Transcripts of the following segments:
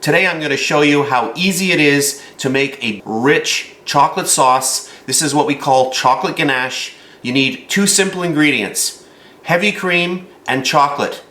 Today I'm going to show you how easy it is to make a rich chocolate sauce. This is what we call chocolate ganache. You need two simple ingredients, heavy cream and chocolate.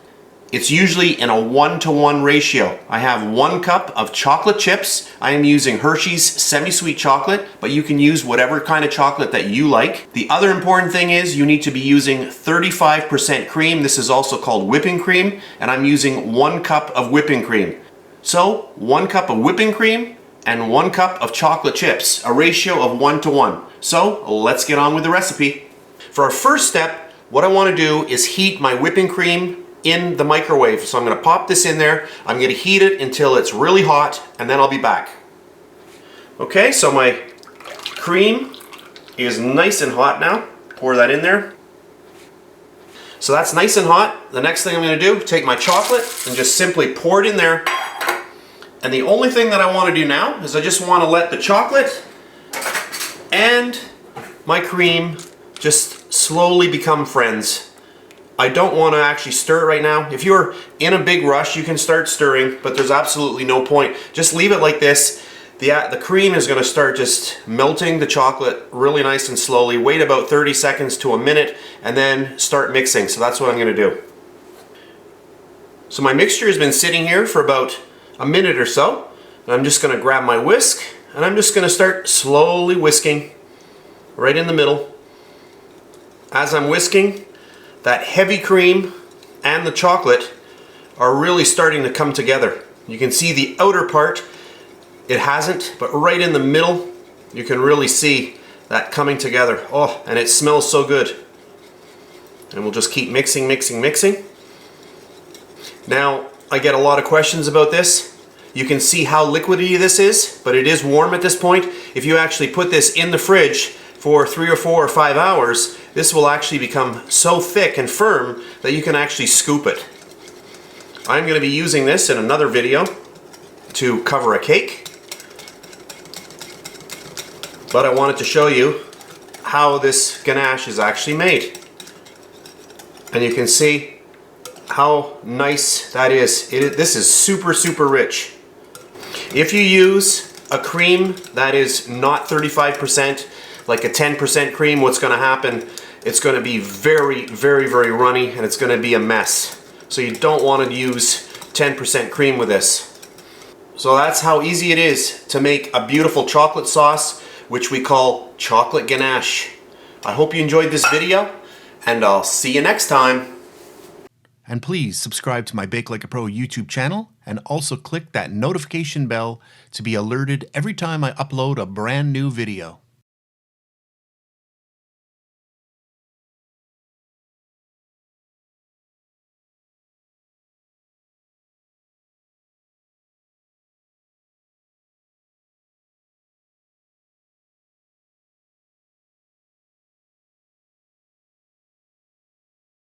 It's usually in a 1-to-1 ratio. I have 1 cup of chocolate chips. I am using Hershey's semi-sweet chocolate, but you can use whatever kind of chocolate that you like. The other important thing is you need to be using 35% cream. This is also called whipping cream, and I'm using 1 cup of whipping cream. So 1 cup of whipping cream and 1 cup of chocolate chips, a ratio of 1-to-1. So let's get on with the recipe. For our first step, what I want to do is heat my whipping cream in the microwave. So I'm going to pop this in there. I'm going to heat it until it's really hot, and then I'll be back. Okay, so my cream is nice and hot now. Pour that in there. So that's nice and hot. The next thing I'm going to do, take my chocolate and just simply pour it in there. And the only thing that I want to do now is I just want to let the chocolate and my cream just slowly become friends. I don't want to actually stir it right now. If you're in a big rush, you can start stirring, but there's absolutely no point. Just leave it like this. The cream is going to start just melting the chocolate really nice and slowly. Wait about 30 seconds to a minute and then start mixing. So that's what I'm going to do. So my mixture has been sitting here for about a minute or so. And I'm just going to grab my whisk and I'm just going to start slowly whisking right in the middle. As I'm whisking, that heavy cream and the chocolate are really starting to come together. You can see the outer part, it hasn't, but right in the middle, you can really see that coming together. Oh, and it smells so good. And we'll just keep mixing, mixing, mixing. Now, I get a lot of questions about this. You can see how liquidy this is, but it is warm at this point. If you actually put this in the fridge for 3 or 4 or 5 hours, this will actually become so thick and firm that you can actually scoop it. I'm going to be using this in another video to cover a cake, but I wanted to show you how this ganache is actually made. And you can see how nice that is. This is super, super rich. If you use a cream that is not 35%, like a 10% cream, what's going to happen, it's going to be very, very, very runny, and it's going to be a mess. So you don't want to use 10% cream with this. So that's how easy it is to make a beautiful chocolate sauce, which we call chocolate ganache. I hope you enjoyed this video, and I'll see you next time. And please subscribe to my BakeLikeAPro YouTube channel, and also click that notification bell to be alerted every time I upload a brand new video.